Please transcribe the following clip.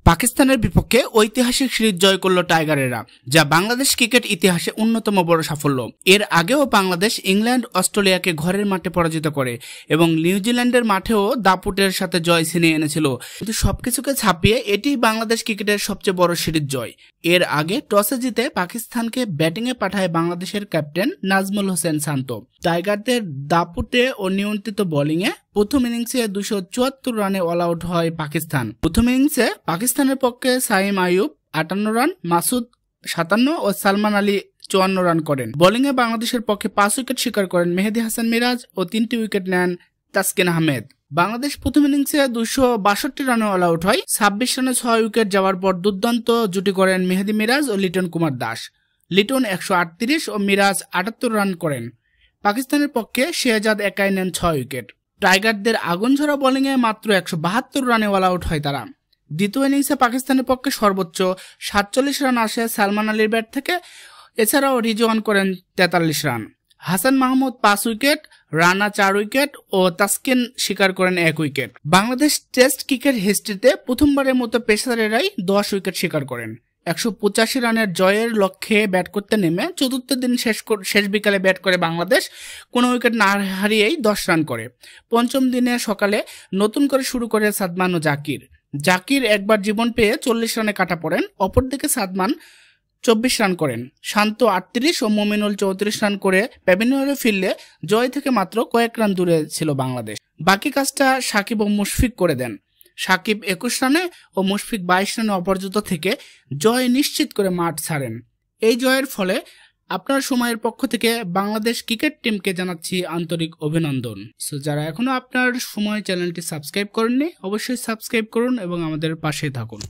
পাকিস্তানের বিপক্ষে ঐতিহাসিক সিরিজ জয় করল টাইগারেরা, যা বাংলাদেশ ক্রিকেট ইতিহাসে অন্যতম বড় সাফল্য। এর আগেও বাংলাদেশ ইংল্যান্ড, অস্ট্রেলিয়াকে ঘরের মাঠে পরাজিত করে এবং নিউজিল্যান্ডের মাঠেও দাপুটের সাথে জয় ছিনিয়ে এনেছিল। কিন্তু সবকিছুকে ছাপিয়ে এটি বাংলাদেশ ক্রিকেটের সবচেয়ে বড় সিরিজ জয়। এর আগে টসে জিতে পাকিস্তানকে ব্যাটিংয়ে পাঠায় বাংলাদেশের ক্যাপ্টেন নাজমুল হোসেন শান্ত। টাইগারদের দাপুটে ও নিয়ন্ত্রিত বোলিংয়ে প্রথম ইনিংসে 274 রানে অল আউট হয় পাকিস্তান। প্রথম ইনিংসে পাকিস্তানের পক্ষে সাইম আইয়ুব 58 রান, মাসুদ 57 ও সালমান আলী 54 রান করেন। বোলিংয়ে বাংলাদেশের পক্ষে 5 উইকেট শিকার করেন মেহেদী হাসান মিরাজ ও 3টি উইকেট নেন তাসকিন আহমেদ। বাংলাদেশ প্রথম ইনিংসে 262 রানে অল আউট হয়। 26 রানে 6 উইকেট যাওয়ার পর দুর্দান্ত জুটি করেন মেহেদী মিরাজ ও লিটন কুমার দাস। লিটন 138 ও মিরাজ 78 রান করেন। পাকিস্তানের পক্ষে শেহজাদ একাই নেন 6 উইকেট। টাইগারদের আগুনঝরা বোলিংয়ে মাত্র 172 রানে অল আউট হয় তারা। দ্বিতীয় ইনিংসে পাকিস্তানের পক্ষে সর্বোচ্চ 47 রান আসে সালমান আলীর ব্যাট থেকে। এছাড়াও রিজওয়ান করেন 43 run. Hasan Mahmud 5 wicket, Rana 4 wicket ও তাসকিন শিকার করেন 1 উইকেট। বাংলাদেশ টেস্ট ক্রিকেট হিস্ট্রিতে প্রথমবারের মতো পেসারেরাই 10 উইকেট শিকার করেন। 185 রানের জয়ের লক্ষ্যে ব্যাট করতে নেমে চতুর্থ দিন শেষ বিকালে ব্যাট করে বাংলাদেশ কোনো উইকেট না হারিয়েই 10 রান করে। পঞ্চম দিনে সকালে নতুন করে শুরু করে সাদমান ও জাকির একবার জীবন পেয়ে 40 রানে কাটা পড়েন। অপরদিকে সাদমান 24 রান করেন। শান্ত 38 ও মুমিনুল 34 রান করে প্যাভিলিয়নে ফিরলে জয় থেকে মাত্র কয়েক রান দূরে ছিল বাংলাদেশ। বাকি কাজটা সাকিব ও মুশফিক করে দেন। সাকিব 21 রানে ও মুশফিক 22 রানে অপরাজিত থেকে জয় নিশ্চিত করে মাঠ ছাড়েন। এই জয়ের ফলে আপনার সময়ের পক্ষ থেকে বাংলাদেশ ক্রিকেট টিমকে জানাচ্ছি আন্তরিক অভিনন্দন। সো যারা এখনো আপনার সময় চ্যানেলটি সাবস্ক্রাইব করেননি, অবশ্যই সাবস্ক্রাইব করুন এবং আমাদের পাশে থাকুন।